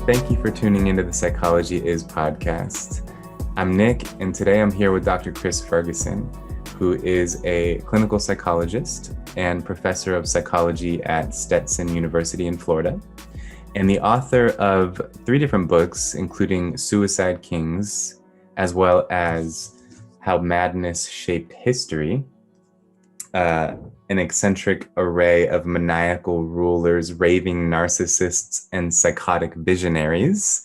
Thank you for tuning into the Psychology Is podcast. I'm Nick, and today I'm here with Dr. Chris Ferguson, who is a clinical psychologist and professor of psychology at Stetson University in Florida, and the author of 3 different books, including Suicide Kings, as well as How Madness Shaped History, an eccentric array of maniacal rulers, raving narcissists, and psychotic visionaries.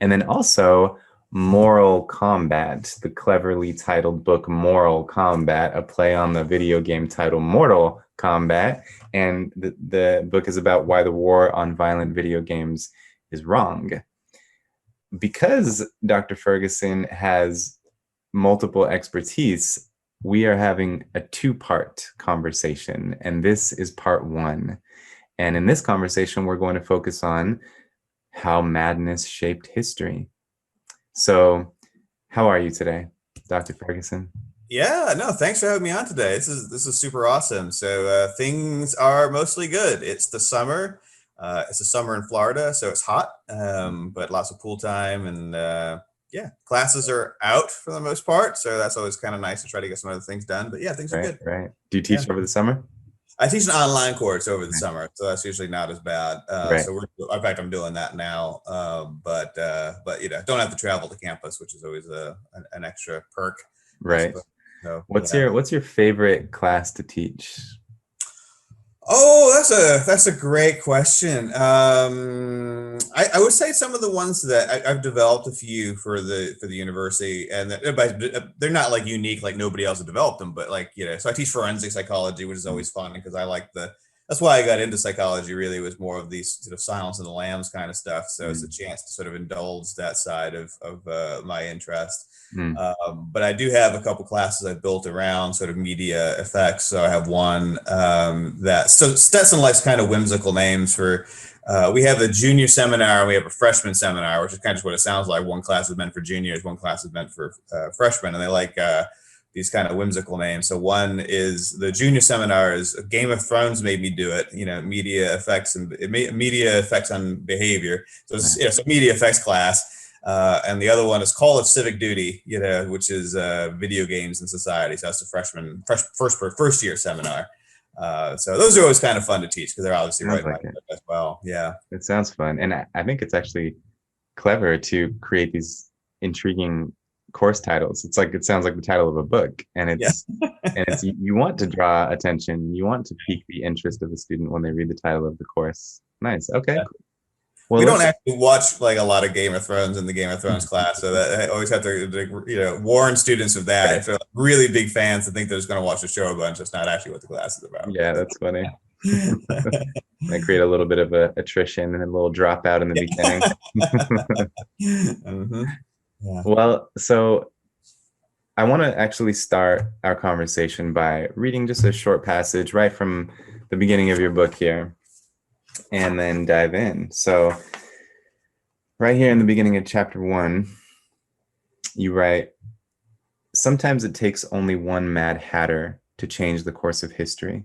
And then also Moral Combat, the cleverly titled book Moral Combat, a play on the video game title Mortal Kombat. And the book is about why the war on violent video games is wrong. Because Dr. Ferguson has multiple expertise, we are having a 2-part conversation, and this is part 1. And in this conversation, we're going to focus on how madness shaped history. So, how are you today, Dr. Ferguson? Yeah, no, thanks for having me on today. This is super awesome. So things are mostly good. It's the summer. It's the summer in Florida, so it's hot, but lots of pool time and yeah, classes are out for the most part, so that's always kind of nice to try to get some other things done. But yeah, things are good. Right. Do you teach over the summer? I teach an online course over the summer, so that's usually not as bad. So in fact, I'm doing that now. But don't have to travel to campus, which is always an extra perk. Right. So, what's your favorite class to teach? Oh, that's a great question. I would say some of the ones that I've developed a few for the university, and they're not like unique, like nobody else has developed them, but so I teach forensic psychology, which is always fun because that's why I got into psychology. Really, was more of these sort of Silence of the Lambs kind of stuff. So it's a chance to sort of indulge that side of my interest. But I do have a couple classes I built around sort of media effects. So I have one so Stetson likes kind of whimsical names for. We have a junior seminar and we have a freshman seminar, which is kind of just what it sounds like. One class is meant for juniors, one class is meant for freshmen, and they like these kind of whimsical names. So one is the junior seminar is Game of Thrones made me do it. Media effects and media effects on behavior. So it's a media effects class. And the other one is Call of Civic Duty, which is video games in society. So that's the first year seminar. So those are always kind of fun to teach because they're obviously right as well. Yeah, it sounds fun, and I think it's actually clever to create these intriguing course titles. It sounds like the title of a book, and it's you want to draw attention, you want to pique the interest of the student when they read the title of the course. Nice. Okay. Yeah. Cool. Well, we don't actually watch like a lot of Game of Thrones in the Game of Thrones class, so that I always have to warn students of that. If they're really big fans and think they're just going to watch the show a bunch, that's not actually what the class is about. Yeah, that's funny. I create a little bit of attrition and a little dropout in the beginning. Yeah. Well, so I want to actually start our conversation by reading just a short passage right from the beginning of your book here, and then dive in. So right here in the beginning of chapter 1, you write, "Sometimes it takes only one Mad Hatter to change the course of history.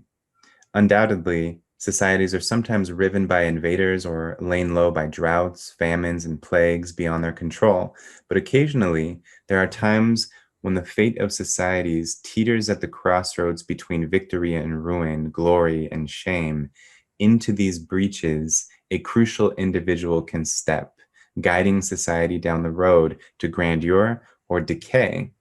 Undoubtedly, societies are sometimes riven by invaders or lain low by droughts, famines, and plagues beyond their control. But occasionally, there are times when the fate of societies teeters at the crossroads between victory and ruin, glory and shame. Into these breaches, a crucial individual can step, guiding society down the road to grandeur or decay.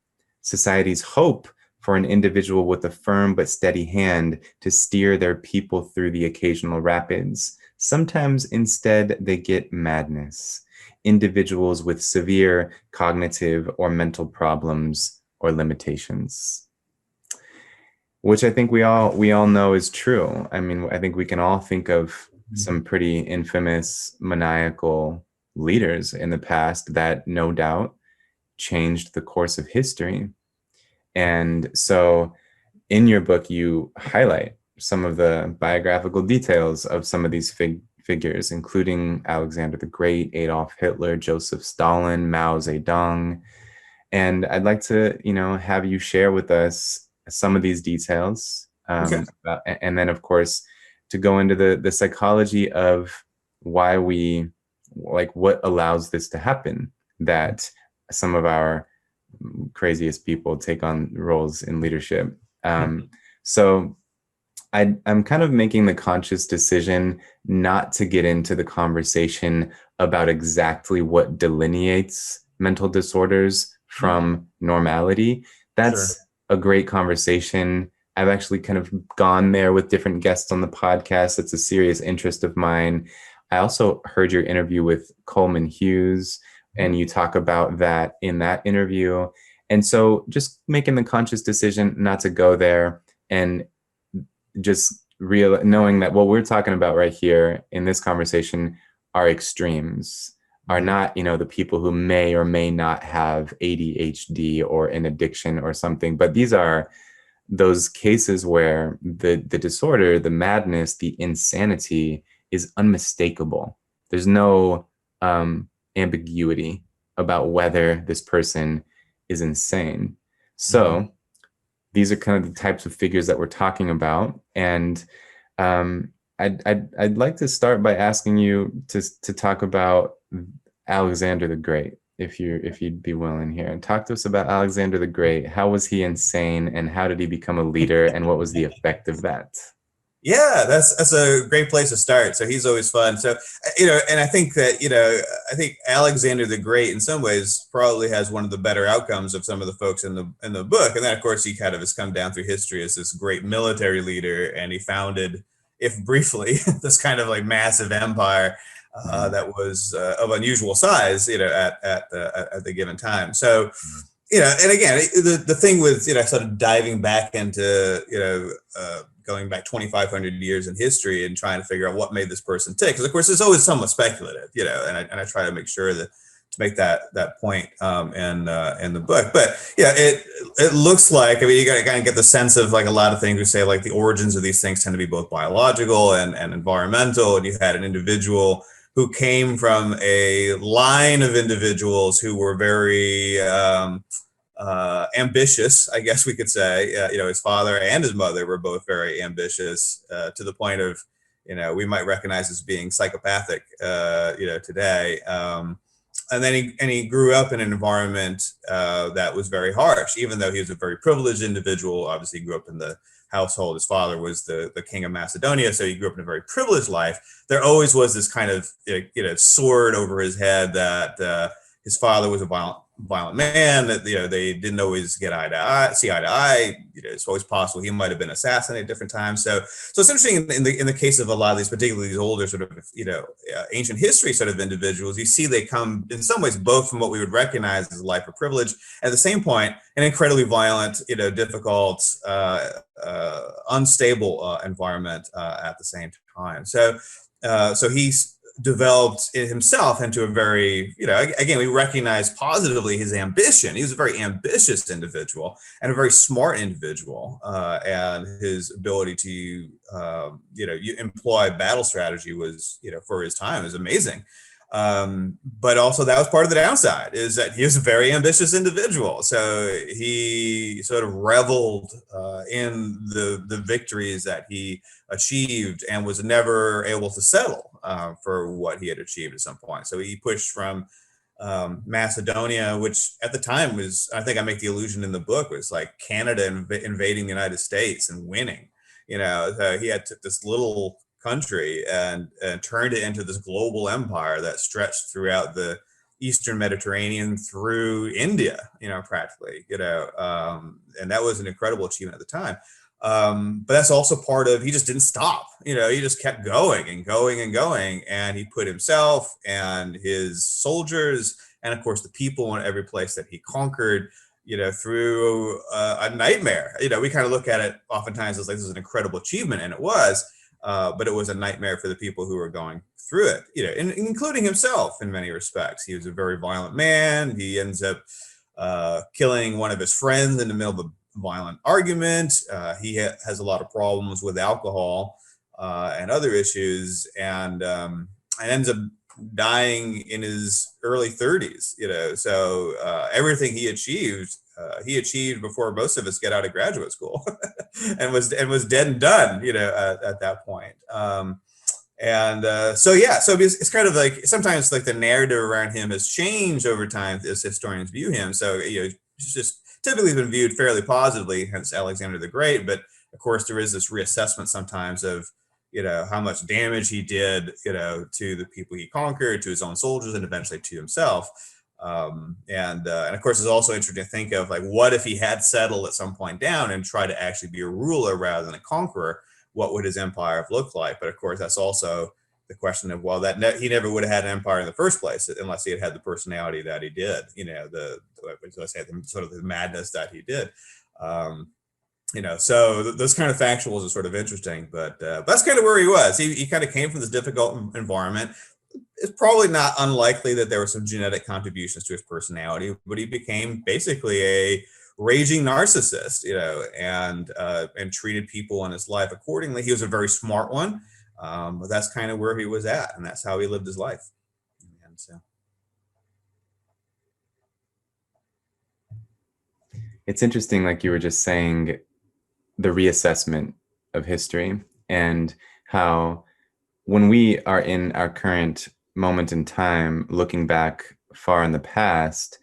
Societies hope for an individual with a firm but steady hand to steer their people through the occasional rapids. Sometimes instead they get madness, individuals with severe cognitive or mental problems or limitations." Which I think we all know is true. I mean, I think we can all think of some pretty infamous maniacal leaders in the past that no doubt changed the course of history. And so in your book, you highlight some of the biographical details of some of these figures, including Alexander the Great, Adolf Hitler, Joseph Stalin, Mao Zedong. And I'd like to, have you share with us some of these details. And then, of course, to go into the psychology of why we like what allows this to happen, that some of our craziest people take on roles in leadership. So I'm kind of making the conscious decision not to get into the conversation about exactly what delineates mental disorders from normality. That's a great conversation. I've actually kind of gone there with different guests on the podcast. It's a serious interest of mine. I also heard your interview with Coleman Hughes, and you talk about that in that interview. And so just making the conscious decision not to go there, and just knowing that what we're talking about right here in this conversation are extremes, are not, the people who may or may not have ADHD or an addiction or something, but these are those cases where the disorder, the madness, the insanity is unmistakable. There's no ambiguity about whether this person is insane. So these are kind of the types of figures that we're talking about. And I'd like to start by asking you to talk about Alexander the Great, if you'd be willing here. And talk to us about Alexander the Great. How was he insane, and how did he become a leader, and what was the effect of that? Yeah, that's a great place to start. So he's always fun. So, and I think that, I think Alexander the Great in some ways probably has one of the better outcomes of some of the folks in the book. And then of course he kind of has come down through history as this great military leader, and he founded, if briefly, this kind of like massive empire that was of unusual size, at the given time. So, and again, the thing with, sort of diving back into, going back 2,500 years in history and trying to figure out what made this person tick. Because of course, it's always somewhat speculative, and I try to make sure that to make that point in the book. But yeah, it looks like, you got to kind of get the sense of like a lot of things we say, like the origins of these things tend to be both biological and environmental. And you had an individual who came from a line of individuals who were very ambitious, I guess we could say. His father and his mother were both very ambitious, to the point of, we might recognize as being psychopathic, today. And then he grew up in an environment that was very harsh, even though he was a very privileged individual. Obviously, he grew up in the household. His father was the king of Macedonia, so he grew up in a very privileged life. There always was this kind of sword over his head that his father was a violent man, that they didn't always see eye to eye. It's always possible he might have been assassinated at different times. So it's interesting in the case of a lot of these, particularly these older sort of ancient history sort of individuals. You see they come in some ways both from what we would recognize as a life of privilege, at the same point an incredibly violent, difficult, unstable environment at the same time. So he's developed himself into a very, again, we recognize positively his ambition. He was a very ambitious individual and a very smart individual, and his ability to, employ battle strategy was, for his time, is amazing. But also that was part of the downside, is that he was a very ambitious individual. So he sort of reveled in the victories that he achieved and was never able to settle for what he had achieved at some point. So he pushed from Macedonia, which at the time was, I think I make the allusion in the book, was like Canada invading the United States and winning. So he had took this little country and turned it into this global empire that stretched throughout the Eastern Mediterranean through India, practically, and that was an incredible achievement at the time. But that's also part of, he just didn't stop, he just kept going and going and going. And he put himself and his soldiers, and of course the people in every place that he conquered, through a nightmare. We kind of look at it oftentimes as like, this is an incredible achievement, and it was, but it was a nightmare for the people who were going through it, including himself in many respects. He was a very violent man. He ends up killing one of his friends in the middle of a violent argument. He has a lot of problems with alcohol and other issues, and ends up dying in his early 30s. So everything he achieved before most of us get out of graduate school, and was dead and done. At that point. And so yeah, so it's kind of like sometimes like the narrative around him has changed over time as historians view him. So he's just typically been viewed fairly positively, hence Alexander the Great. But of course, there is this reassessment sometimes of how much damage he did to the people he conquered, to his own soldiers, and eventually to himself. And of course, it's also interesting to think of like, what if he had settled at some point down and tried to actually be a ruler rather than a conqueror? What would his empire have looked like? But of course, that's also the question of, well, he never would have had an empire in the first place unless he had the personality that he did. Let's say the sort of the madness that he did. So those kind of factuals are sort of interesting. But that's kind of where he was. He kind of came from this difficult environment. It's probably not unlikely that there were some genetic contributions to his personality, but he became basically a raging narcissist, and treated people in his life accordingly. He was a very smart one, but that's kind of where he was at, and that's how he lived his life. And so, it's interesting, like you were just saying, the reassessment of history, and how when we are in our current moment in time, looking back far in the past,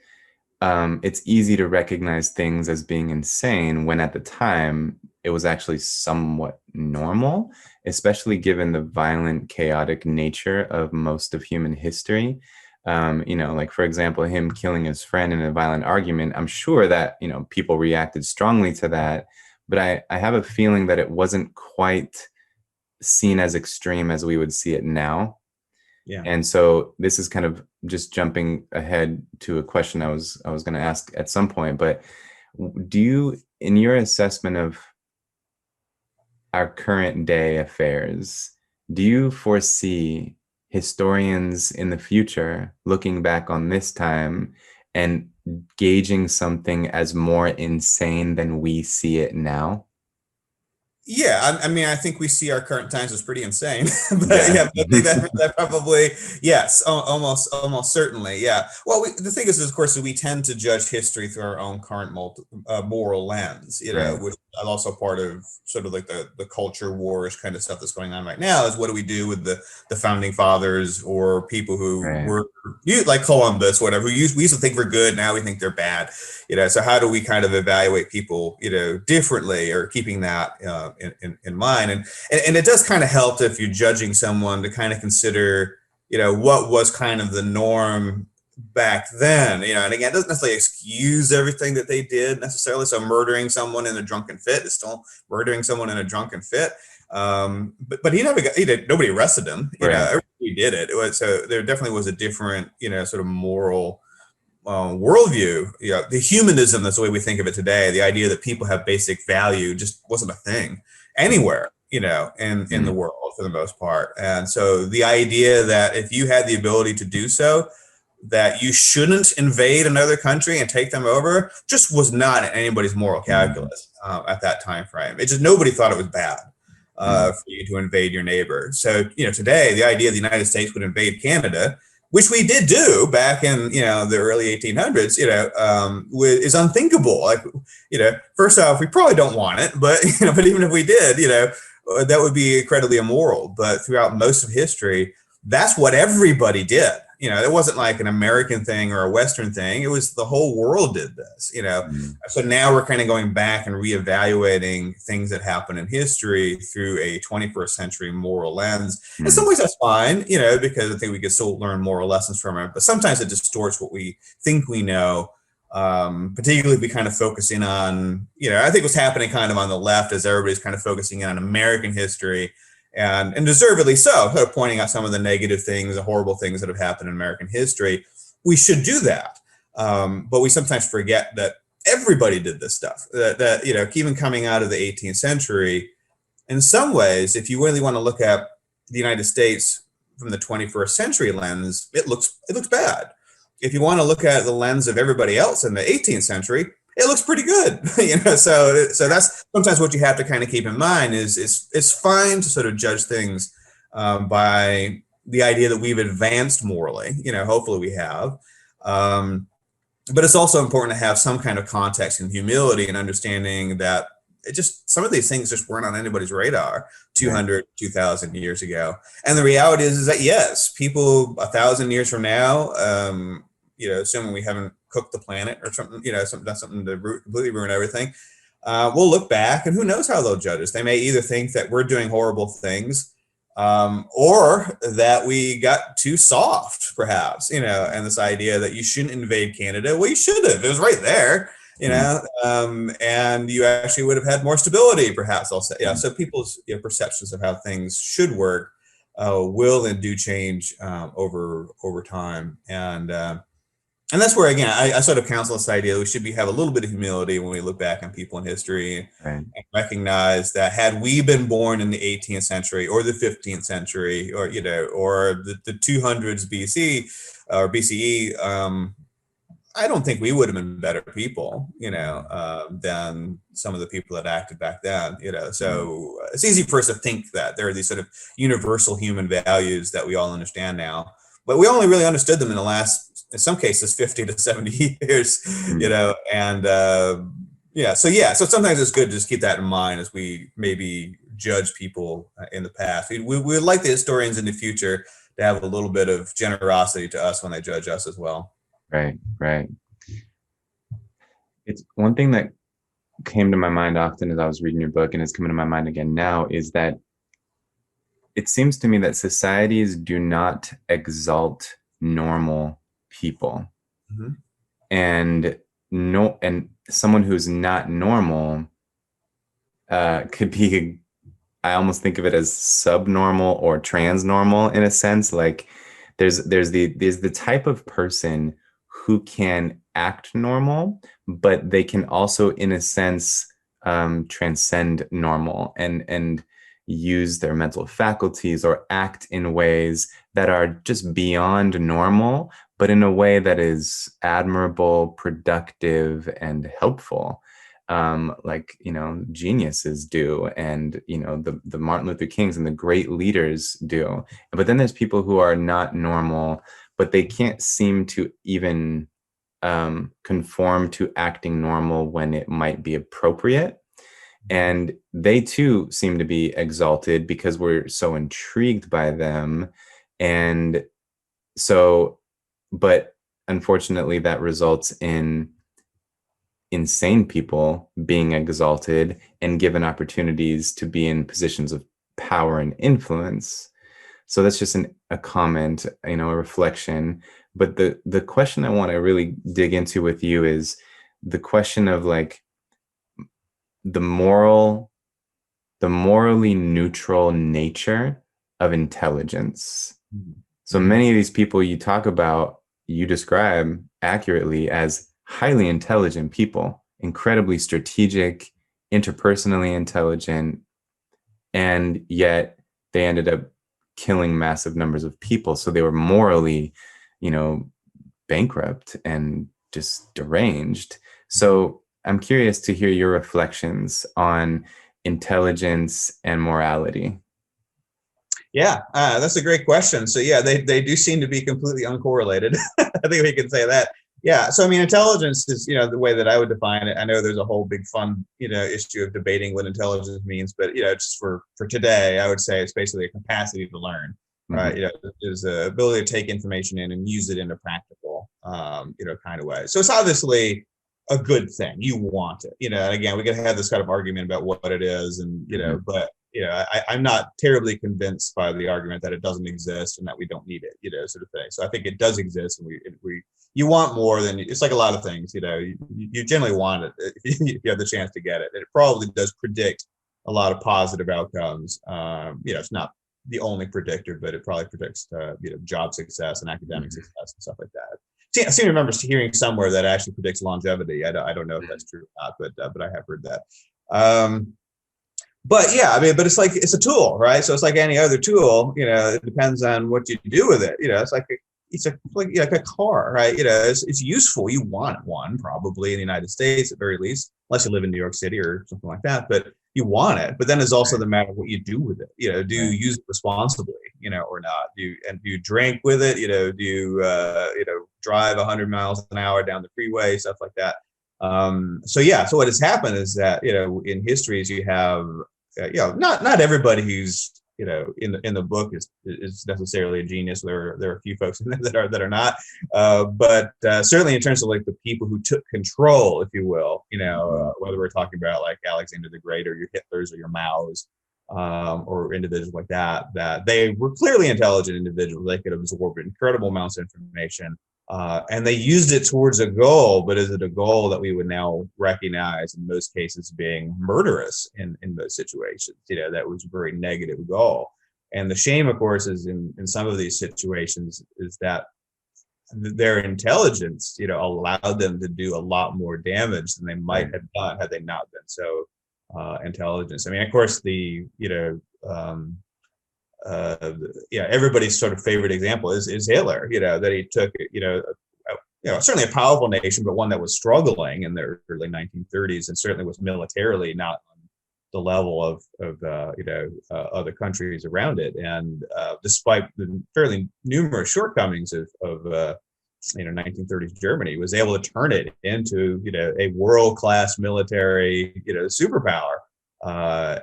it's easy to recognize things as being insane when at the time it was actually somewhat normal, especially given the violent, chaotic nature of most of human history. Like, for example, him killing his friend in a violent argument, I'm sure that, people reacted strongly to that, but I have a feeling that it wasn't quite seen as extreme as we would see it now. yeah. And so this is kind of just jumping ahead to a question I was going to ask at some point, but do you, in your assessment of our current day affairs, do you foresee historians in the future looking back on this time and gauging something as more insane than we see it now? Yeah, I mean, I think we see our current times as pretty insane, but yeah, I think that probably, yes, almost certainly, yeah. Well, the thing is, of course, we tend to judge history through our own current moral lens, Right. which is also part of sort of like the culture wars kind of stuff that's going on right now. Is what do we do with the founding fathers or people who Right. were like Columbus, whatever? We used to think we're good, now we think they're bad. So how do we kind of evaluate people, differently, or keeping that in mind? And it does kind of help if you're judging someone to kind of consider, what was kind of the norm back then, and again, it doesn't necessarily excuse everything that they did necessarily. So murdering someone in a drunken fit is still murdering someone in a drunken fit. But he never nobody arrested him, Right. Everybody did it. So there definitely was a different, sort of moral worldview. The humanism, that's the way we think of it today. The idea that people have basic value just wasn't a thing anywhere, in the world for the most part. And so the idea that if you had the ability to do so, that you shouldn't invade another country and take them over, just was not in anybody's moral calculus at that time frame. It just, nobody thought it was bad for you to invade your neighbor. So, today, the idea the United States would invade Canada, which we did do back in the early 1800s, is unthinkable. Like, first off, we probably don't want it, but but even if we did, that would be incredibly immoral. But throughout most of history, that's what everybody did. It wasn't like an American thing or a Western thing. It was the whole world did this. So now we're kind of going back and reevaluating things that happen in history through a 21st century moral lens. In some ways, that's fine, because I think we can still learn moral lessons from it. But sometimes it distorts what we think we know, particularly if we kind of focus in on, I think what's happening kind of on the left is everybody's kind of focusing in on American history. And deservedly so, sort of pointing out some of the negative things, the horrible things that have happened in American history. We should do that. But we sometimes forget that everybody did this stuff, that even coming out of the 18th century, in some ways, if you really want to look at the United States from the 21st century lens, it looks bad. If you want to look at the lens of everybody else in the 18th century, it looks pretty good. So that's sometimes what you have to kind of keep in mind is it's fine to sort of judge things by the idea that we've advanced morally, hopefully we have. But it's also important to have some kind of context and humility and understanding that just some of these things just weren't on anybody's radar 200, Right. 2,000 years ago. And the reality is that yes, people 1,000 years from now, assuming we haven't cooked the planet or something, that's something to completely ruin everything. We'll look back, and who knows how they'll judge us. They may either think that we're doing horrible things, or that we got too soft, perhaps, and this idea that you shouldn't invade Canada. Well, you should have. It was right there, and you actually would have had more stability, perhaps. I'll say, yeah. So people's perceptions of how things should work will and do change over time, and that's where, again, I sort of counsel this idea that we should have a little bit of humility when we look back on people in history, Right. and recognize that had we been born in the 18th century or the 15th century, or the 200s BC or BCE, I don't think we would have been better people, than some of the people that acted back then. So it's easy for us to think that there are these sort of universal human values that we all understand now, but we only really understood them in the last, in some cases, 50 to 70 years, and so sometimes it's good to just keep that in mind as we maybe judge people in the past. We would like the historians in the future to have a little bit of generosity to us when they judge us as well. Right. It's one thing that came to my mind often as I was reading your book, and it's coming to my mind again now, is that it seems to me that societies do not exalt normal people. Mm-hmm. And someone who's not normal could be, I almost think of it as subnormal or transnormal in a sense. Like there's the type of person who can act normal, but they can also, in a sense, transcend normal and use their mental faculties or act in ways that are just beyond normal, but in a way that is admirable, productive, and helpful, like geniuses do, and the Martin Luther Kings and the great leaders do. But then there's people who are not normal, but they can't seem to even conform to acting normal when it might be appropriate. And they too seem to be exalted because we're so intrigued by them. And so, but unfortunately, that results in insane people being exalted and given opportunities to be in positions of power and influence. So that's just a comment, a reflection. But the question I want to really dig into with you is the question of like the morally neutral nature of intelligence. So many of these people you talk about, you describe accurately as highly intelligent people, incredibly strategic, interpersonally intelligent, and yet they ended up killing massive numbers of people. So they were morally, bankrupt and just deranged. So I'm curious to hear your reflections on intelligence and morality. Yeah, that's a great question. So yeah, they do seem to be completely uncorrelated. I think we can say that. Yeah. So I mean, intelligence is, the way that I would define it. I know there's a whole big fun, issue of debating what intelligence means, but just for today, I would say it's basically a capacity to learn, right? Mm-hmm. There's the ability to take information in and use it in a practical, kind of way. So it's obviously a good thing. You want it, and again, we could have this kind of argument about what it is, and Mm-hmm. but I'm not terribly convinced by the argument that it doesn't exist and that we don't need it, sort of thing. So I think it does exist, and you want more than, it's like a lot of things, you generally want it if you have the chance to get it. And it probably does predict a lot of positive outcomes. It's not the only predictor, but it probably predicts, job success and academic success and stuff like that. I seem to remember hearing somewhere that actually predicts longevity. I don't know if that's true or not, but I have heard that. But yeah, I mean, but it's like, it's a tool, right? So it's like any other tool, it depends on what you do with it. It's like a car, right? It's useful. You want one probably in the United States at very least, unless you live in New York City or something like that. But you want it. But then there's also the matter of what you do with it. Do you use it responsibly, or not? Do you drink with it? Do you drive 100 miles an hour down the freeway, stuff like that? So yeah, so what has happened is that, in histories you have, not everybody who's, in the book is necessarily a genius. There are a few folks in there that are not, but certainly in terms of like the people who took control, if you will, whether we're talking about like Alexander the Great or your Hitlers or your Maos, or individuals like that they were clearly intelligent individuals. They could absorb incredible amounts of information, and they used it towards a goal, but is it a goal that we would now recognize in most cases being murderous in those situations? That was a very negative goal. And the shame, of course, is in some of these situations is that their intelligence, allowed them to do a lot more damage than they might have done had they not been so intelligent. I mean, of course, everybody's sort of favorite example is Hitler. That he took, certainly a powerful nation, but one that was struggling in the early 1930s, and certainly was militarily not on the level of other countries around it. And despite the fairly numerous shortcomings of 1930s Germany, was able to turn it into a world-class military superpower,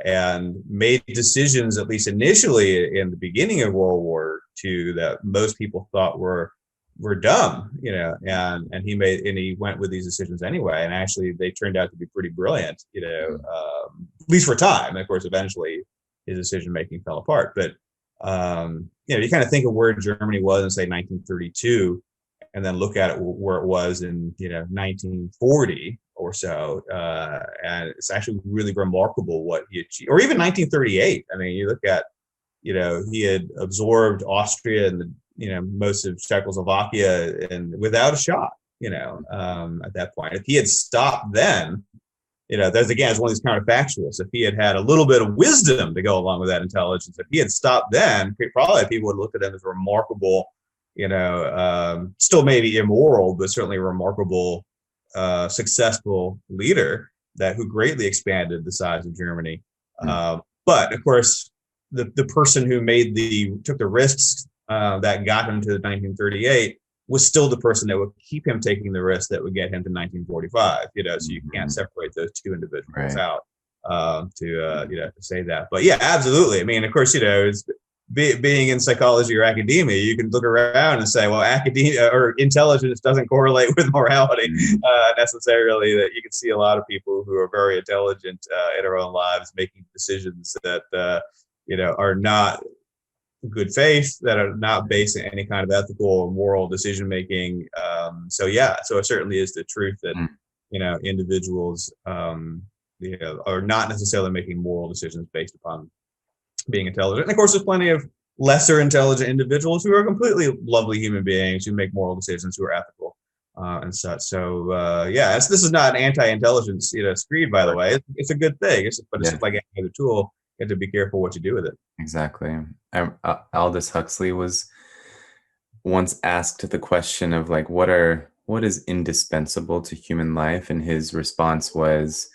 and made decisions, at least initially in the beginning of World War II, that most people thought were dumb, and he went with these decisions anyway, and actually they turned out to be pretty brilliant, at least for time. And of course, eventually his decision making fell apart. But you kind of think of where Germany was in, say, 1932, and then look at it where it was in 1940 or so, and it's actually really remarkable what he achieved. Or even 1938. I mean, you look at, he had absorbed Austria and most of Czechoslovakia and without a shot. At that point, if he had stopped then, there's again, it's one of these counterfactuals. If he had had a little bit of wisdom to go along with that intelligence, if he had stopped then, probably people would look at him as a remarkable, still maybe immoral, but certainly a remarkable, successful leader who greatly expanded the size of Germany. But of course, the person who took the risks that got him to 1938 was still the person that would keep him taking the risks that would get him to 1945. So you can't separate those two individuals out to say that. But yeah, absolutely. I mean, of course, it's being in psychology or academia, you can look around and say, well, academia or intelligence doesn't correlate with morality necessarily. That you can see a lot of people who are very intelligent in their own lives making decisions that are not good faith, that are not based on any kind of ethical or moral decision making. So it certainly is the truth that individuals are not necessarily making moral decisions based upon being intelligent. And of course, there's plenty of lesser intelligent individuals who are completely lovely human beings who make moral decisions, who are ethical and such. So this is not an anti-intelligence screed, by the way. It's a good thing. It's just like any other tool. You have to be careful what you do with it. Exactly. Aldous Huxley was once asked the question of like, what is indispensable to human life, and his response was,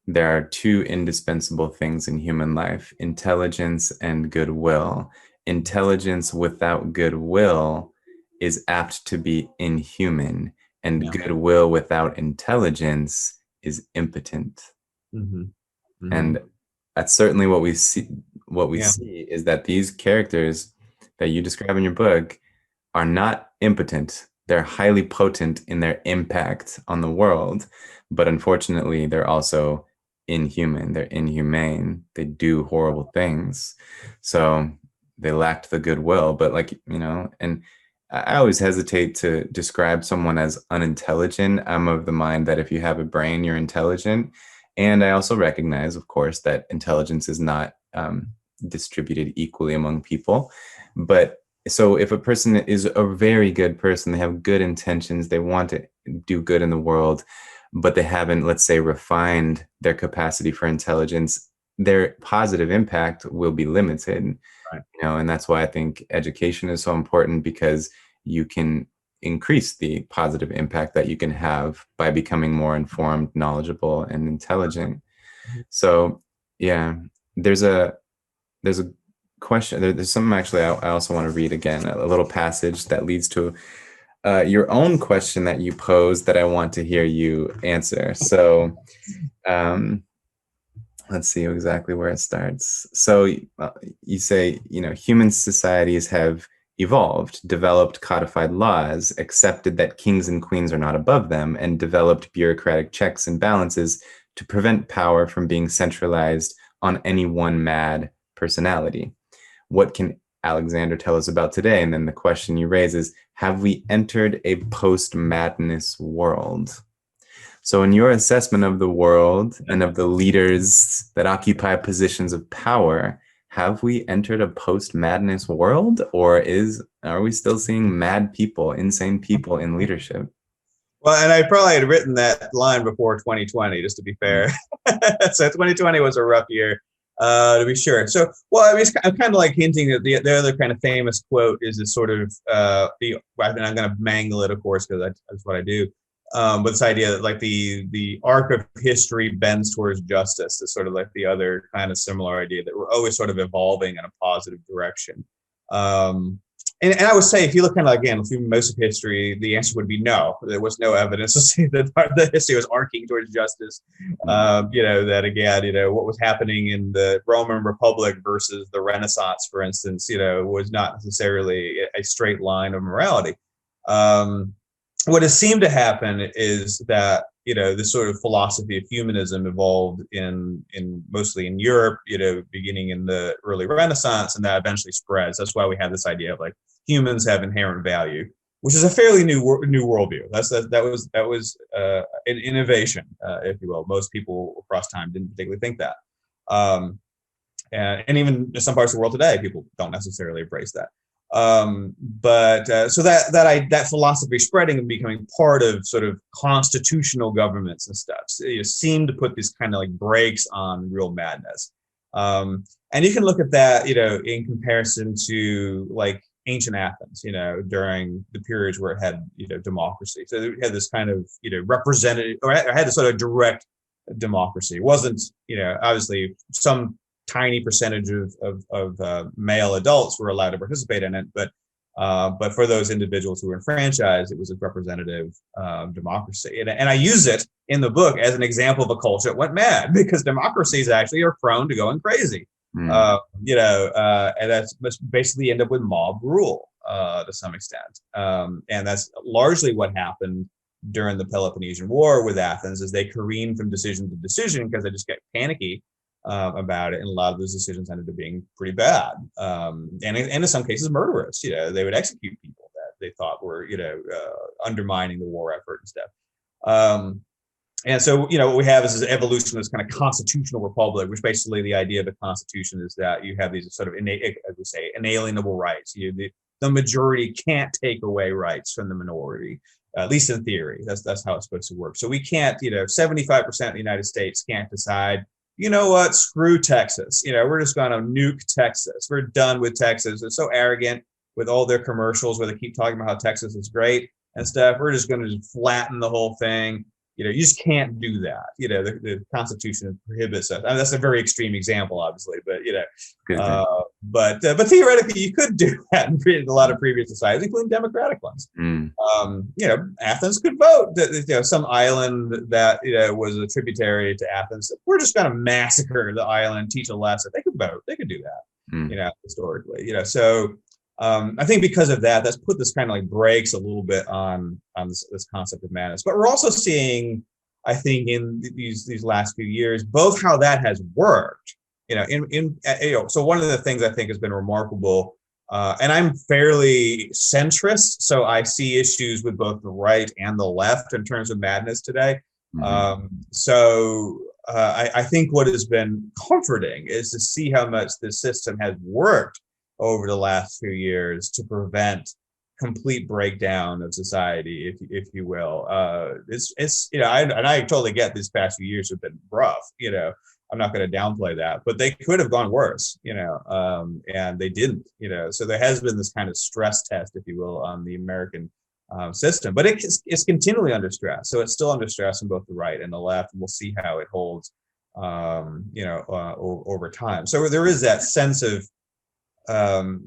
there are two indispensable things in human life: intelligence and goodwill. Intelligence without goodwill is apt to be inhuman, and goodwill without intelligence is impotent. And that's certainly what we see. What we see is that these characters that you describe in your book are not impotent. They're highly potent in their impact on the world, but unfortunately, they're also inhuman. They're inhumane. They do horrible things. So they lacked the goodwill. But and I always hesitate to describe someone as unintelligent. I'm of the mind that if you have a brain, you're intelligent. And I also recognize, of course, that intelligence is not distributed equally among people. But so if a person is a very good person, they have good intentions, they want to do good in the world, but they haven't, let's say, refined their capacity for intelligence, their positive impact will be limited. Right. And that's why I think education is so important, because you can increase the positive impact that you can have by becoming more informed, knowledgeable, and intelligent. So there's a question, there's something actually I also want to read again, a little passage that leads to your own question that you posed that I want to hear you answer. So let's see exactly where it starts. So you say, human societies have evolved, developed codified laws, accepted that kings and queens are not above them, and developed bureaucratic checks and balances to prevent power from being centralized on any one mad personality. What can Alexander tell us about today? And then the question you raise is, have we entered a post-madness world? So in your assessment of the world and of the leaders that occupy positions of power, have we entered a post-madness world, or are we still seeing mad people, insane people in leadership? Well, and I probably had written that line before 2020, just to be fair. So 2020 was a rough year, to be sure. So, well, I mean, I'm kind of like hinting that the other kind of famous quote is this sort of, I'm going to mangle it, of course, because that's what I do. But this idea that like the arc of history bends towards justice is sort of like the other kind of similar idea that we're always sort of evolving in a positive direction. And I would say, if you look kind of again through most of history, the answer would be no. There was no evidence to say that the history was arcing towards justice. That again, what was happening in the Roman Republic versus the Renaissance, for instance, was not necessarily a straight line of morality. What has seemed to happen is that this sort of philosophy of humanism evolved in mostly in Europe, beginning in the early Renaissance, and that eventually spreads. That's why we have this idea of like humans have inherent value, which is a fairly new worldview. That was an innovation, if you will. Most people across time didn't particularly think that, and even in some parts of the world today, people don't necessarily embrace that. So that philosophy spreading and becoming part of sort of constitutional governments and stuff, seem to put these kind of like brakes on real madness. And you can look at that, in comparison to like ancient Athens, during the periods where it had, democracy. So it had this kind of, representative, or it had this sort of direct democracy. It wasn't, obviously some tiny percentage of male adults were allowed to participate in it, but for those individuals who were enfranchised, it was a representative democracy. And I use it in the book as an example of a culture that went mad, because democracies actually are prone to going crazy. And that's basically end up with mob rule to some extent. And that's largely what happened during the Peloponnesian War with Athens, is they careened from decision to decision because they just get panicky about it, and a lot of those decisions ended up being pretty bad, and in some cases murderous. They would execute people that they thought were undermining the war effort and stuff. And so what we have is this evolution of this kind of constitutional republic, which basically the idea of a constitution is that you have these sort of as we say, inalienable rights. The majority can't take away rights from the minority, at least in theory. That's how it's supposed to work. So we can't, 75% of the United States can't decide, you know what, screw Texas. We're just going to nuke Texas. We're done with Texas. They're so arrogant with all their commercials where they keep talking about how Texas is great and stuff. We're just going to flatten the whole thing. You just can't do that. The Constitution prohibits that. I mean, that's a very extreme example, obviously, but but theoretically, you could do that in a lot of previous societies, including democratic ones. Athens could vote. Some island that was a tributary to Athens, we're just going to massacre the island, teach a lesson. They could vote. They could do that. Historically. So. I think because of that, that's put this kind of like brakes a little bit on this concept of madness. But we're also seeing, I think, in these last few years, both how that has worked. So one of the things I think has been remarkable, and I'm fairly centrist, so I see issues with both the right and the left in terms of madness today. I think what has been comforting is to see how much this system has worked over the last few years to prevent complete breakdown of society, if you will. I totally get these past few years have been rough. I'm not going to downplay that, but they could have gone worse. And they didn't. So there has been this kind of stress test, if you will, on the American system, but it's continually under stress. So it's still under stress on both the right and the left, and we'll see how it holds, over time. So there is that sense of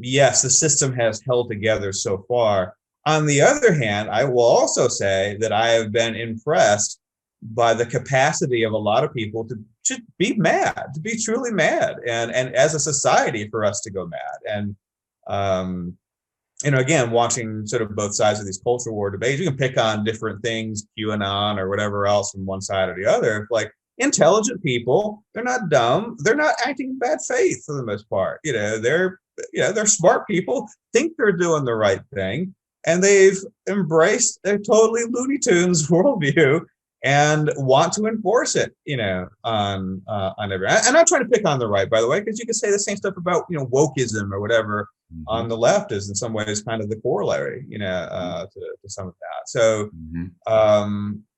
yes, the system has held together so far, On the other hand, I will also say that I have been impressed by the capacity of a lot of people to be mad, to be truly mad, and as a society for us to go mad. And again, watching sort of both sides of these culture war debates, you can pick on different things, QAnon or whatever else from one side or the other. Like, intelligent people, they're not dumb, they're not acting in bad faith for the most part. They're smart people, think they're doing the right thing, and they've embraced a totally Looney Tunes worldview and want to enforce it, on everyone. I'm not trying to pick on the right, by the way, because you can say the same stuff about, wokeism or whatever on the left is in some ways kind of the corollary, to some of that. So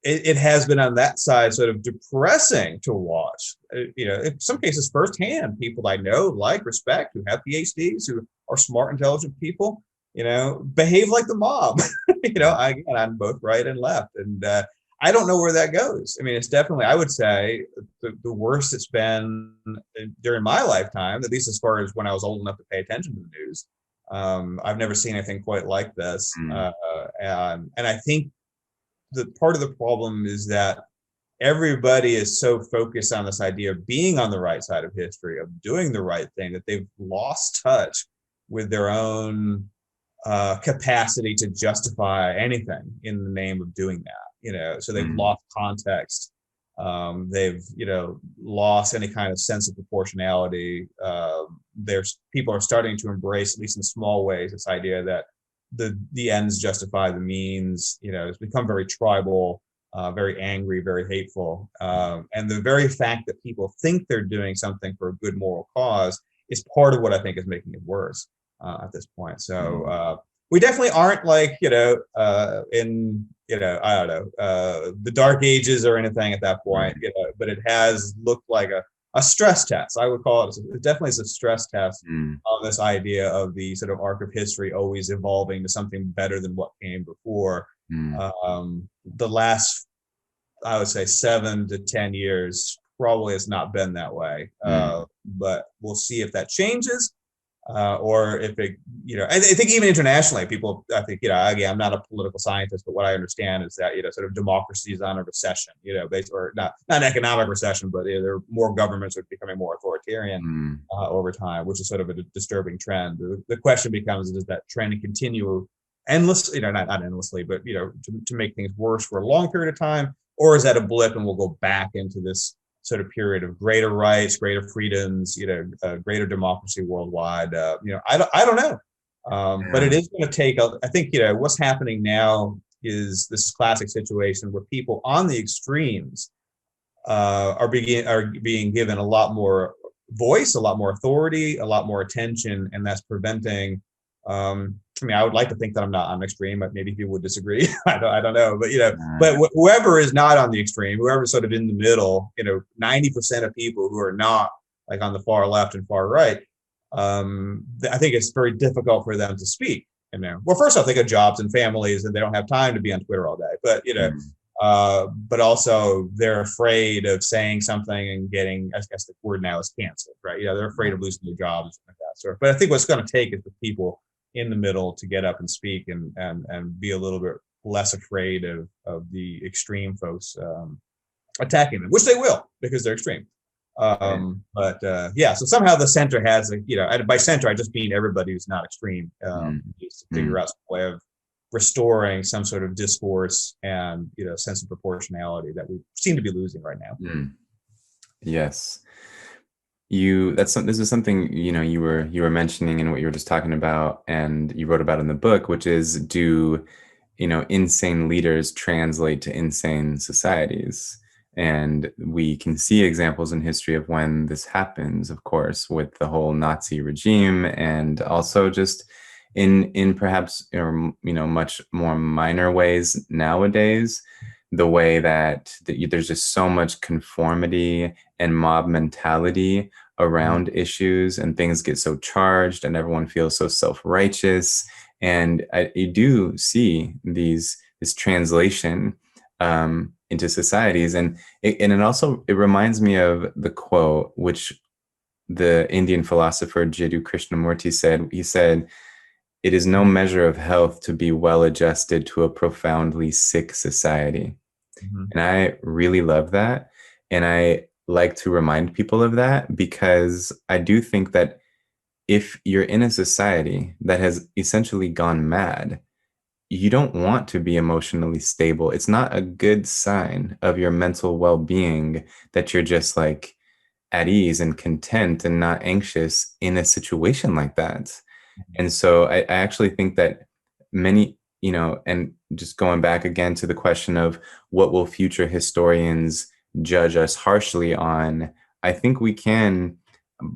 it has been on that side sort of depressing to watch, in some cases firsthand, people I know, like, respect, who have PhDs, who are smart, intelligent people, behave like the mob, on both right and left. And I don't know where that goes. I mean, it's definitely, I would say, the worst it's been during my lifetime, at least as far as when I was old enough to pay attention to the news. I've never seen anything quite like this. And I think that part of the problem is that everybody is so focused on this idea of being on the right side of history, of doing the right thing, that they've lost touch with their own capacity to justify anything in the name of doing that. So they've lost context. They've, lost any kind of sense of proportionality. People are starting to embrace, at least in small ways, this idea that the ends justify the means. It's become very tribal, very angry, very hateful. And the very fact that people think they're doing something for a good moral cause is part of what I think is making it worse at this point. So we definitely aren't like, in, I don't know, the dark ages or anything at that point, but it has looked like a stress test. I would call it definitely is a stress test on this idea of the sort of arc of history always evolving to something better than what came before. The last, I would say, 7 to 10 years probably has not been that way. But we'll see if that changes. Or if it, I think even internationally, people, I think, again, I'm not a political scientist, but what I understand is that, sort of democracy is on a recession, or not an economic recession, but there are more governments are becoming more authoritarian over time, which is sort of a disturbing trend. The question becomes, does that trend continue endlessly, not endlessly, but, to make things worse for a long period of time, or is that a blip and we'll go back into this sort of period of greater rights, greater freedoms, greater democracy worldwide. I don't know, but it is going to take. I think what's happening now is this classic situation where people on the extremes are being given a lot more voice, a lot more authority, a lot more attention, and that's preventing. I would like to think that I'm not on extreme, but maybe people would disagree. I don't know, but but whoever is not on the extreme, whoever's sort of in the middle, 90% of people who are not like on the far left and far right, I think it's very difficult for them to speak. Well, first off, they got jobs and families, and they don't have time to be on Twitter all day. But but also they're afraid of saying something and getting, I guess the word now is canceled, right? They're afraid of losing their jobs and stuff like that. So, but I think what's going to take is the people in the middle to get up and speak and be a little bit less afraid of the extreme folks attacking them, which they will, because they're extreme. But so somehow the center has and by center I just mean everybody who's not extreme needs to figure out some way of restoring some sort of discourse and sense of proportionality that we seem to be losing right now. Yes. This is something you were mentioning in what you were just talking about, and you wrote about in the book, which is, do insane leaders translate to insane societies? And we can see examples in history of when this happens, of course, with the whole Nazi regime, and also just in perhaps much more minor ways nowadays. The way that there's just so much conformity and mob mentality around issues, and things get so charged and everyone feels so self-righteous. And you do see this translation into societies. And it reminds me of the quote, which the Indian philosopher Jiddu Krishnamurti said. He said, it is no measure of health to be well adjusted to a profoundly sick society. Mhm. And I really love that. And I like to remind people of that because I do think that if you're in a society that has essentially gone mad, you don't want to be emotionally stable. It's not a good sign of your mental well-being that you're just like at ease and content and not anxious in a situation like that. And so I actually think that many, and just going back again to the question of what will future historians judge us harshly on, I think we can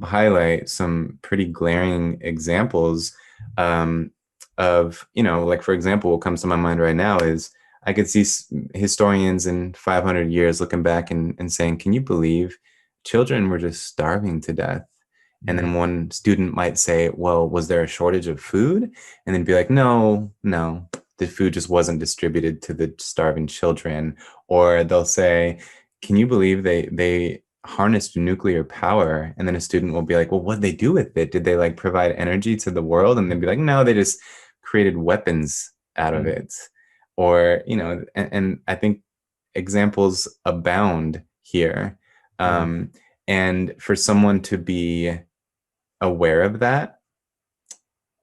highlight some pretty glaring examples of, like, for example, what comes to my mind right now is I could see historians in 500 years looking back and saying, can you believe children were just starving to death? And then one student might say, well, was there a shortage of food? And then be like, no, the food just wasn't distributed to the starving children. Or they'll say, can you believe they harnessed nuclear power? And then a student will be like, well, what'd they do with it? Did they like provide energy to the world? And they'd be like, no, they just created weapons out of it. Or, and I think examples abound here. And for someone to be aware of that,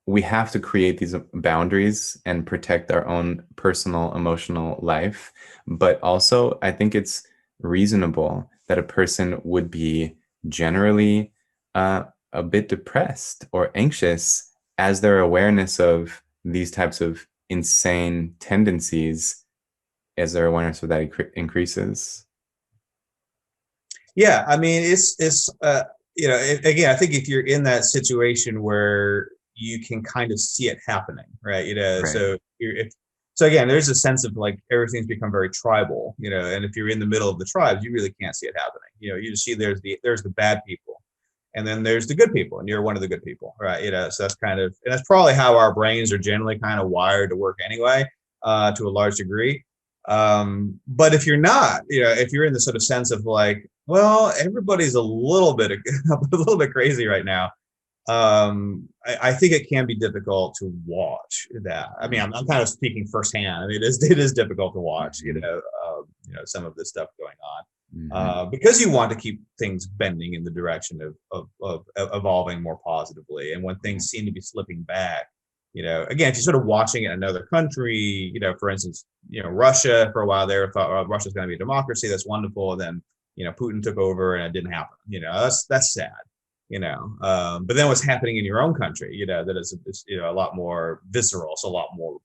we have to create these boundaries and protect our own personal emotional life. But also, I think it's reasonable that a person would be generally a bit depressed or anxious as their awareness of these types of insane tendencies, as their awareness of that increases. Yeah, I mean, again, I think if you're in that situation where you can kind of see it happening, right? Right. So again, there's a sense of like everything's become very tribal, and if you're in the middle of the tribes, you really can't see it happening. You just see there's the bad people, and then there's the good people, and you're one of the good people, right? So and that's probably how our brains are generally kind of wired to work anyway, to a large degree. But if you're not, if you're in the sort of sense of like, well, everybody's a little bit crazy right now. I think it can be difficult to watch that. I mean, I'm kind of speaking firsthand. I mean, it is difficult to watch, some of this stuff going on, because you want to keep things bending in the direction of evolving more positively. And when things seem to be slipping back, again, if you're sort of watching it in another country, for instance, Russia for a while there thought, oh, Russia's going to be a democracy. That's wonderful. And then, Putin took over and it didn't happen. That's sad. But then what's happening in your own country, that is, a lot more visceral. It's a lot more,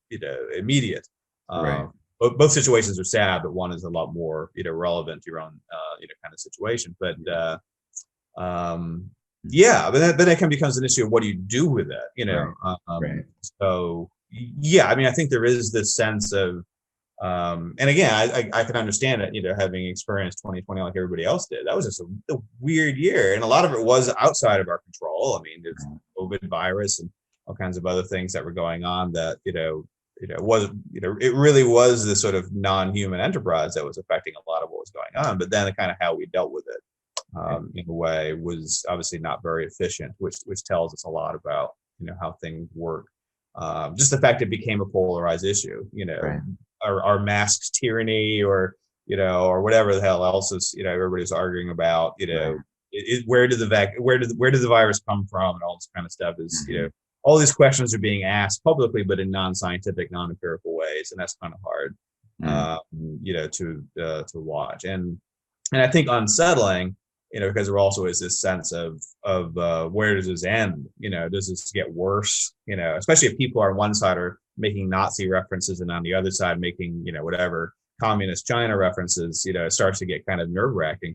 immediate. Right. Both situations are sad, but one is a lot more, relevant to your own, kind of situation. But, yeah, but then it becomes an issue of what do you do with it, Right. So yeah, I mean, I think there is this sense of, and again, I can understand it, having experienced 2020 like everybody else did. That was just a weird year, and a lot of it was outside of our control. I mean, there's COVID virus and all kinds of other things that were going on that it really was this sort of non-human enterprise that was affecting a lot of what was going on. But then kind of how we dealt with it, in a way, was obviously not very efficient, which tells us a lot about how things work. Just the fact it became a polarized issue, Right. Our masks tyranny, or whatever the hell else is everybody's arguing about. Where did the virus come from, and all this kind of stuff is all these questions are being asked publicly, but in non-scientific, non-empirical ways, and that's kind of hard, to watch. And I think unsettling, because there also is this sense of where does this end? Does this get worse? Especially if people on one side are making Nazi references and on the other side making, whatever communist China references, it starts to get kind of nerve wracking.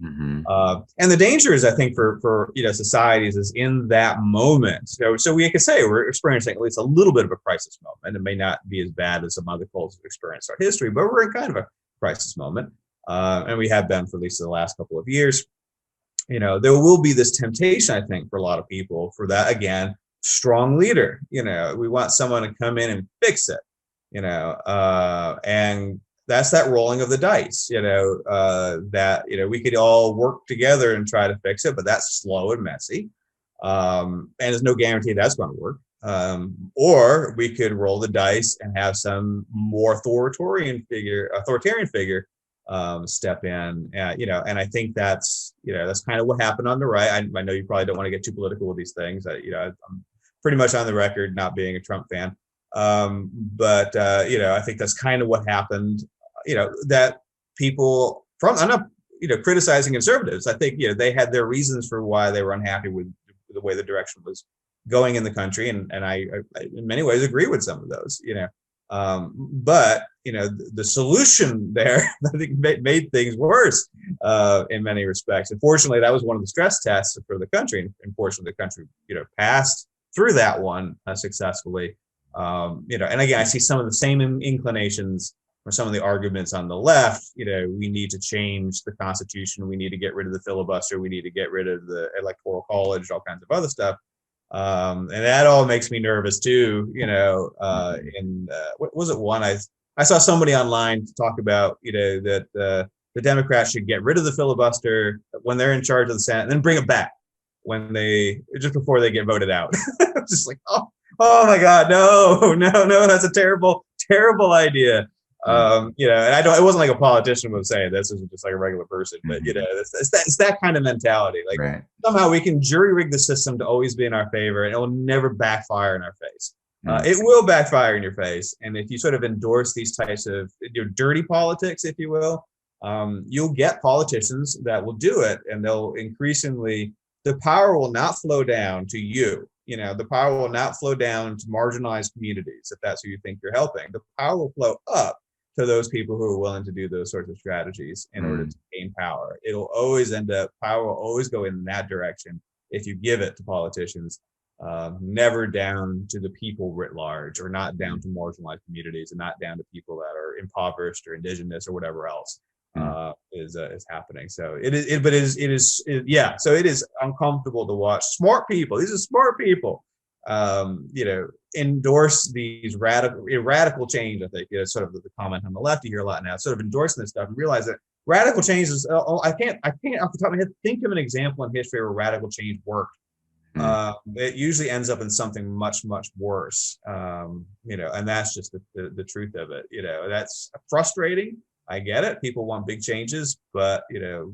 And the danger is, I think, for societies is in that moment. So we could say we're experiencing at least a little bit of a crisis moment. It may not be as bad as some other cultures have experienced in our history, but we're in kind of a crisis moment. And we have been for at least the last couple of years. There will be this temptation, I think, for a lot of people for that, again, strong leader. We want someone to come in and fix it, and that's that rolling of the dice, that, we could all work together and try to fix it, but that's slow and messy. And there's no guarantee that's going to work. Or we could roll the dice and have some more authoritarian figure step in. And I think that's kind of what happened on the right. I know you probably don't want to get too political with these things. I'm pretty much on the record not being a Trump fan. But I think that's kind of what happened. That people I'm not criticizing conservatives. I think they had their reasons for why they were unhappy with the way the direction was going in the country, and I in many ways agree with some of those. But the solution there, I think, made things worse in many respects. Unfortunately, that was one of the stress tests for the country, and fortunately, the country passed through that one successfully. And again, I see some of the same inclinations or some of the arguments on the left. We need to change the Constitution. We need to get rid of the filibuster. We need to get rid of the Electoral College, all kinds of other stuff. And that all makes me nervous too. What was it? I saw somebody online talk about that the Democrats should get rid of the filibuster when they're in charge of the Senate, and then bring it back just before they get voted out. It's just like, oh my God, no, that's a terrible idea. And it wasn't like a politician was saying this. It was just like a regular person, but it's that kind of mentality. Like, right. Somehow we can jury rig the system to always be in our favor, and it will never backfire in our face. It will backfire in your face. And if you sort of endorse these types of dirty politics, if you will, you'll get politicians that will do it, and they'll increasingly, the power will not flow down to you. The power will not flow down to marginalized communities, if that's who you think you're helping. The power will flow up to those people who are willing to do those sorts of strategies in order to gain power. It'll always power will always go in that direction if you give it to politicians, never down to the people writ large, or not down to marginalized communities, and not down to people that are impoverished or indigenous or whatever else is happening. So it is uncomfortable to watch smart people. These are smart people, endorse these radical change. I think sort of the comment on the left you hear a lot now, sort of endorsing this stuff, and realize that radical change is. I can't off the top of my head think of an example in history where radical change worked. It usually ends up in something much, much worse. And that's just the truth of it. That's frustrating. I get it. People want big changes, but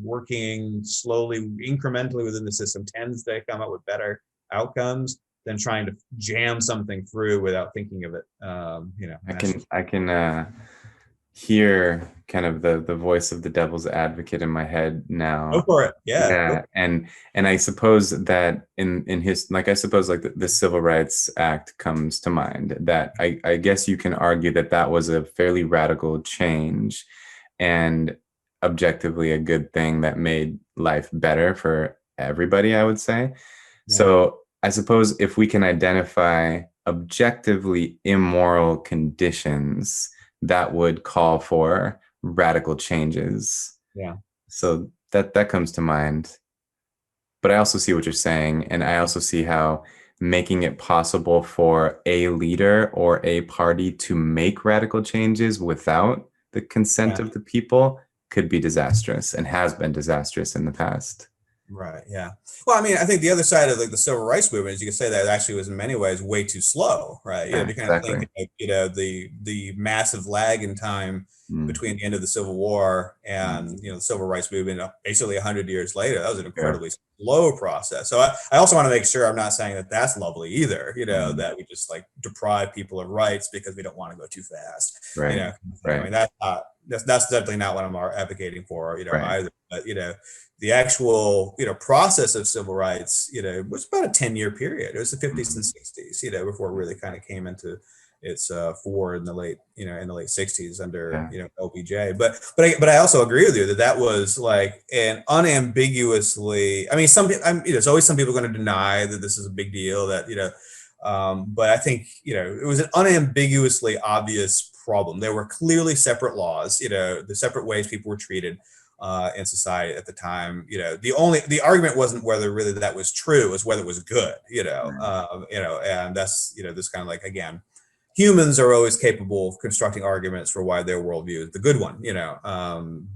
working slowly, incrementally within the system tends to come up with better outcomes than trying to jam something through without thinking of it. I can hear kind of the voice of the devil's advocate in my head now. Go for it. Yeah. And I suppose that in his, like, I suppose like the Civil Rights Act comes to mind, that I guess you can argue that was a fairly radical change and objectively a good thing that made life better for everybody, I would say. Yeah. So I suppose if we can identify objectively immoral conditions that would call for radical changes. Yeah. So that comes to mind. But I also see what you're saying. And I also see how making it possible for a leader or a party to make radical changes without the consent of the people could be disastrous, and has been disastrous in the past. Right. Yeah. Well, I mean, I think the other side of the civil rights movement is you can say that it actually was in many ways way too slow, right? You kind of think, the massive lag in time between the end of the Civil War and, the civil rights movement, basically 100 years later. That was an incredibly slow process. So I also want to make sure I'm not saying that that's lovely either, that we just like deprive people of rights because we don't want to go too fast. Right. I mean, that's definitely not what I'm advocating for, either. But, the actual, process of civil rights, was about a 10-year period. It was the 50s and 60s, before it really kind of came into its fore in the late 60s under, LBJ. But I also agree with you that was like an unambiguously, I mean, there's always some people going to deny that this is a big deal, that, but I think, it was an unambiguously obvious problem. There were clearly separate laws, the separate ways people were treated in society at the time. The argument wasn't whether really that was true, it was whether it was good, and that's, this kind of like, again, humans are always capable of constructing arguments for why their worldview is the good one,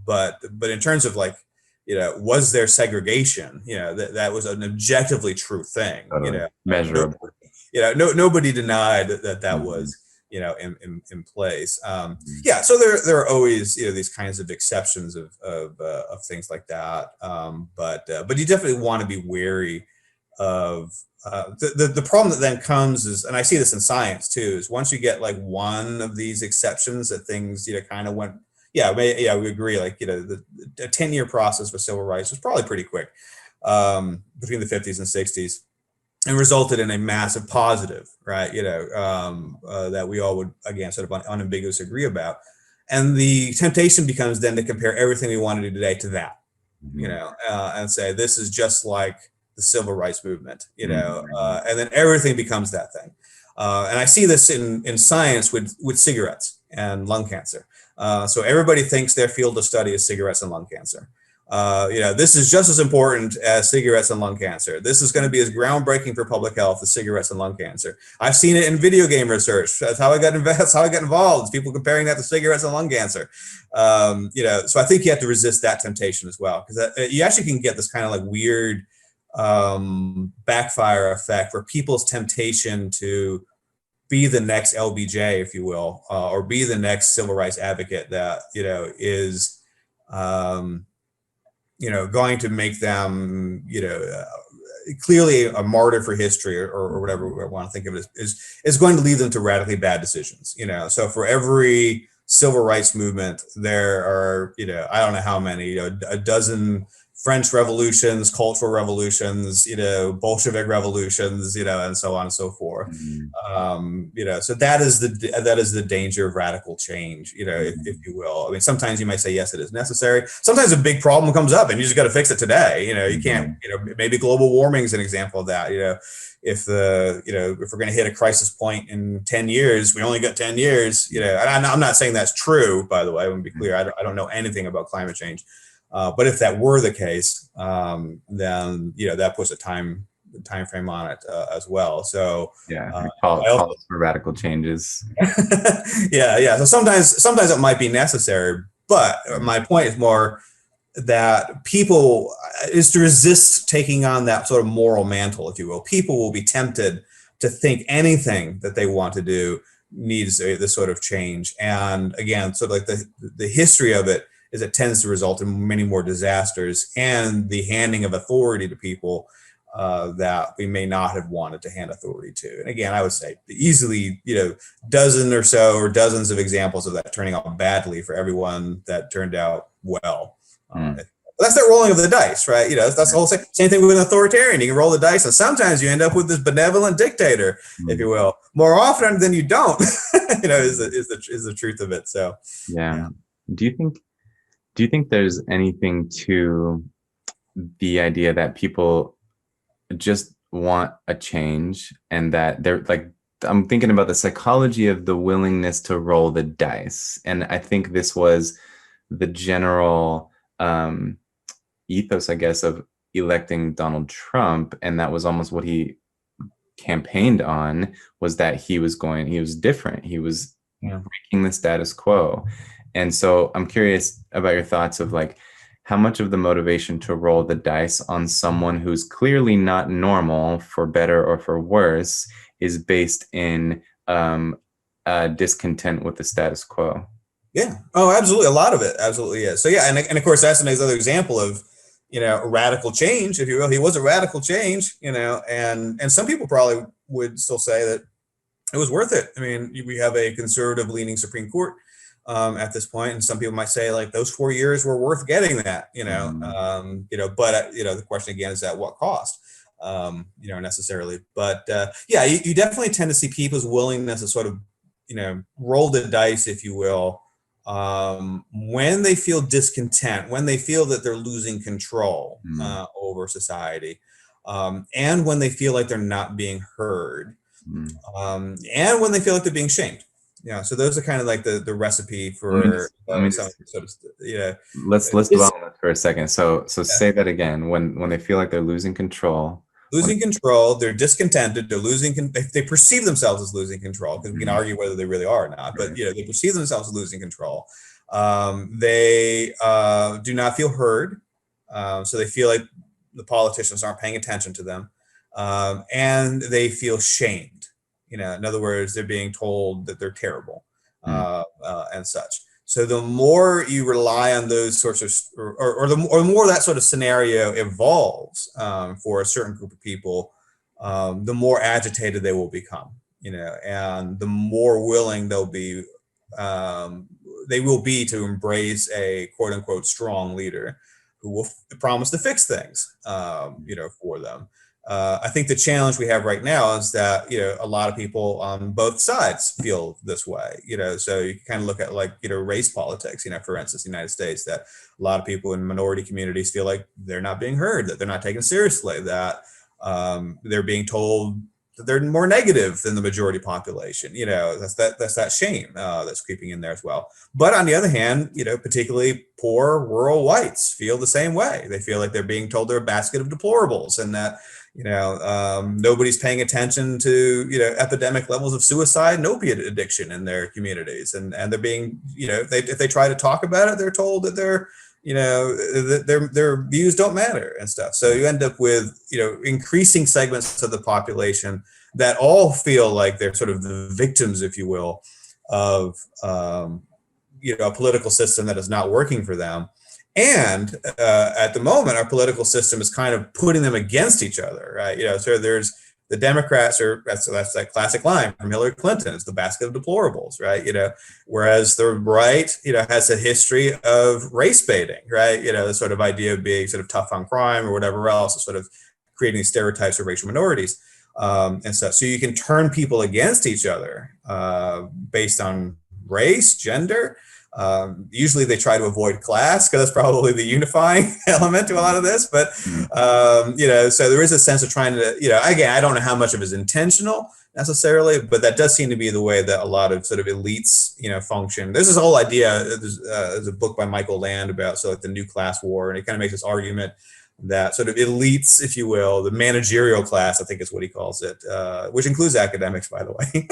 but in terms of like, was there segregation, that was an objectively true thing, measurable. nobody denied that was, in place. Yeah, so there are always, these kinds of exceptions of things like that. But you definitely want to be wary of the problem that then comes is, and I see this in science too, is once you get like one of these exceptions that things, kind of went, we agree, like, a 10-year process for civil rights was probably pretty quick, between the 50s and 60s, and resulted in a massive positive, right? That we all would, again, sort of unambiguously agree about. And the temptation becomes then to compare everything we want to do today to that, and say, this is just like the civil rights movement, and then everything becomes that thing. And I see this in science with cigarettes and lung cancer. So everybody thinks their field of study is cigarettes and lung cancer. This is just as important as cigarettes and lung cancer. This is going to be as groundbreaking for public health as cigarettes and lung cancer. I've seen it in video game research. That's how I got involved. People comparing that to cigarettes and lung cancer. So I think you have to resist that temptation as well, because you actually can get this kind of like weird backfire effect where people's temptation to be the next LBJ, if you will, or be the next civil rights advocate that, is, going to make them, clearly a martyr for history, or whatever we want to think of it as, is going to lead them to radically bad decisions. So for every civil rights movement, there are, I don't know how many, a dozen French revolutions, cultural revolutions, Bolshevik revolutions, and so on and so forth. So that is the danger of radical change, if you will. I mean, sometimes you might say, yes, it is necessary. Sometimes a big problem comes up and you just got to fix it today. You can't, maybe global warming is an example of that. If we're going to hit a crisis point in 10 years, we only got 10 years, and I'm not saying that's true, by the way. I want to be clear. I don't know anything about climate change. But if that were the case, then that puts a time frame on it as well. So calls for radical changes. Yeah. So sometimes it might be necessary, but my point is more that people is to resist taking on that sort of moral mantle, if you will. People will be tempted to think anything that they want to do needs this sort of change, and again, sort of like the history of it is it tends to result in many more disasters and the handing of authority to people that we may not have wanted to hand authority to. And again, I would say easily, dozen or so or dozens of examples of that turning out badly for everyone that turned out well. That's the rolling of the dice, right? That's the whole same thing with an authoritarian. You can roll the dice, and sometimes you end up with this benevolent dictator, if you will. More often than you don't, is the truth of it. So, yeah. Do you think there's anything to the idea that people just want a change, and that they're like, I'm thinking about the psychology of the willingness to roll the dice. And I think this was the general ethos, I guess, of electing Donald Trump. And that was almost what he campaigned on, was that he was different. He was breaking the status quo. And so I'm curious about your thoughts of like, how much of the motivation to roll the dice on someone who's clearly not normal, for better or for worse, is based in discontent with the status quo? Yeah. Oh, absolutely. A lot of it. Absolutely. Yeah. So yeah. And of course, that's another example of, a radical change, if you will. He was a radical change, and some people probably would still say that it was worth it. I mean, we have a conservative leaning Supreme Court at this point, and some people might say like those 4 years were worth getting that, but the question again is at what cost, necessarily. But yeah, you definitely tend to see people's willingness to sort of, roll the dice, if you will, when they feel discontent, when they feel that they're losing control over society, and when they feel like they're not being heard, and when they feel like they're being shamed. Yeah, so those are kind of like the recipe for let's dwell on that for a second. So say that again. When they feel like they're losing control. They're discontented, they're they perceive themselves as losing control, because we can argue whether they really are or not, but they perceive themselves as losing control. They do not feel heard, so they feel like the politicians aren't paying attention to them. and they feel shamed. In other words, they're being told that they're terrible, and such. So the more you rely on those sorts of, or the more that sort of scenario evolves for a certain group of people, the more agitated they will become. And the more willing they will be to embrace a quote unquote strong leader who will promise to fix things, for them. I think the challenge we have right now is that, a lot of people on both sides feel this way, so you can kind of look at race politics, for instance, the United States, that a lot of people in minority communities feel like they're not being heard, that they're not taken seriously, that they're being told that they're more negative than the majority population. That's that shame that's creeping in there as well. But on the other hand, particularly poor rural whites feel the same way. They feel like they're being told they're a basket of deplorables, and that nobody's paying attention to epidemic levels of suicide and opiate addiction in their communities, and they're being if they try to talk about it, they're told that their views don't matter and stuff. So you end up with increasing segments of the population that all feel like they're sort of the victims, if you will, of a political system that is not working for them. And at the moment, our political system is kind of putting them against each other, right? So there's the Democrats that's that classic line from Hillary Clinton, it's the basket of deplorables, right? Whereas the right, has a history of race baiting, right? The sort of idea of being sort of tough on crime or whatever else, sort of creating these stereotypes of racial minorities. And so you can turn people against each other based on race, gender. Usually they try to avoid class because that's probably the unifying element to a lot of this. But, so there is a sense of trying to, again, I don't know how much of it is intentional necessarily, but that does seem to be the way that a lot of sort of elites, function. There's this whole idea, there's a book by Michael Land about the new class war, and it kind of makes this argument that sort of elites, if you will, the managerial class, I think is what he calls it, which includes academics, by the way.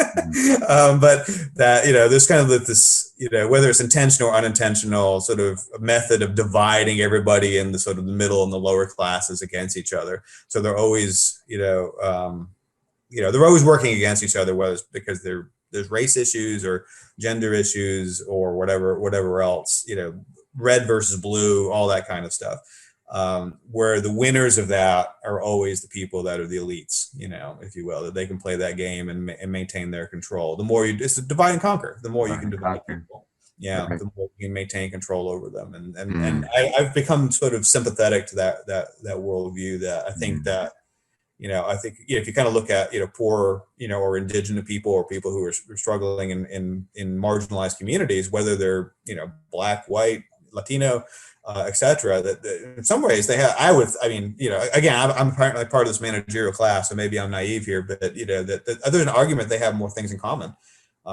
But that, there's kind of this, whether it's intentional or unintentional sort of method of dividing everybody in the sort of the middle and the lower classes against each other. So they're always, they're always working against each other, whether it's because there's race issues or gender issues or whatever else, red versus blue, all that kind of stuff. Where the winners of that are always the people that are the elites, if you will, that they can play that game and maintain their control. The more it's a divide and conquer, the more you can divide people. Yeah, the more you can maintain control over them. And I've become sort of sympathetic to that worldview, that I think that, I think if you kind of look at, poor, or indigenous people or people who are struggling in marginalized communities, whether they're, Black, white, Latino, etc., that in some ways they have, again, I'm apparently part of this managerial class, so maybe I'm naive here, but that there's an argument they have more things in common.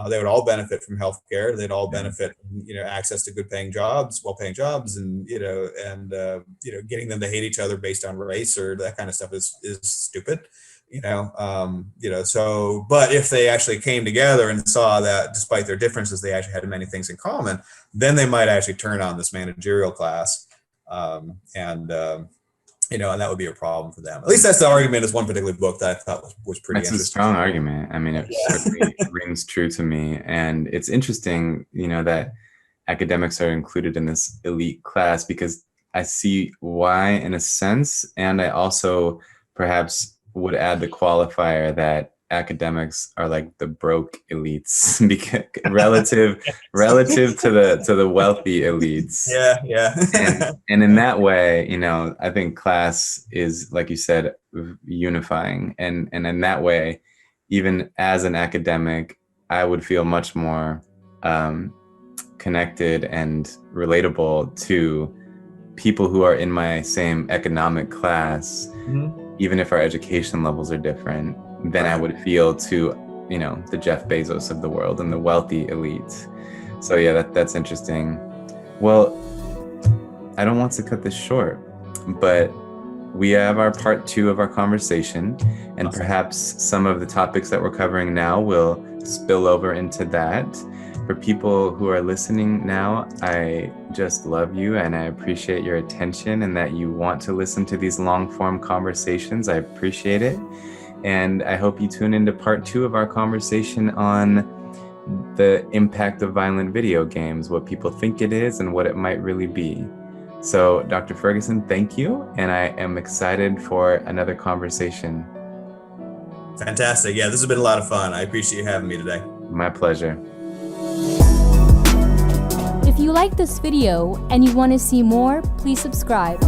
They would all benefit from healthcare. They'd all benefit from, access to good-paying jobs, well-paying jobs, and getting them to hate each other based on race or that kind of stuff is stupid. So, but if they actually came together and saw that despite their differences, they actually had many things in common, then they might actually turn on this managerial class. And that would be a problem for them. At least that's the argument is one particular book that I thought was pretty interesting. That's a strong argument. I mean, it certainly rings true to me. And it's interesting, that academics are included in this elite class, because I see why in a sense. And I also perhaps would add the qualifier that academics are like the broke elites, because relative to the wealthy elites. Yeah. And in that way, I think class is, like you said, unifying. And in that way, even as an academic, I would feel much more connected and relatable to people who are in my same economic class, even if our education levels are different, than I would feel to, the Jeff Bezos of the world and the wealthy elite. So yeah, that's interesting. Well, I don't want to cut this short, but we have our part 2 of our conversation, and perhaps some of the topics that we're covering now will spill over into that. For people who are listening now, I just love you and I appreciate your attention and that you want to listen to these long form conversations. I appreciate it. And I hope you tune into part 2 of our conversation on the impact of violent video games, what people think it is and what it might really be. So, Dr. Ferguson, thank you. And I am excited for another conversation. Fantastic. Yeah, this has been a lot of fun. I appreciate you having me today. My pleasure. If you like this video and you want to see more, please subscribe.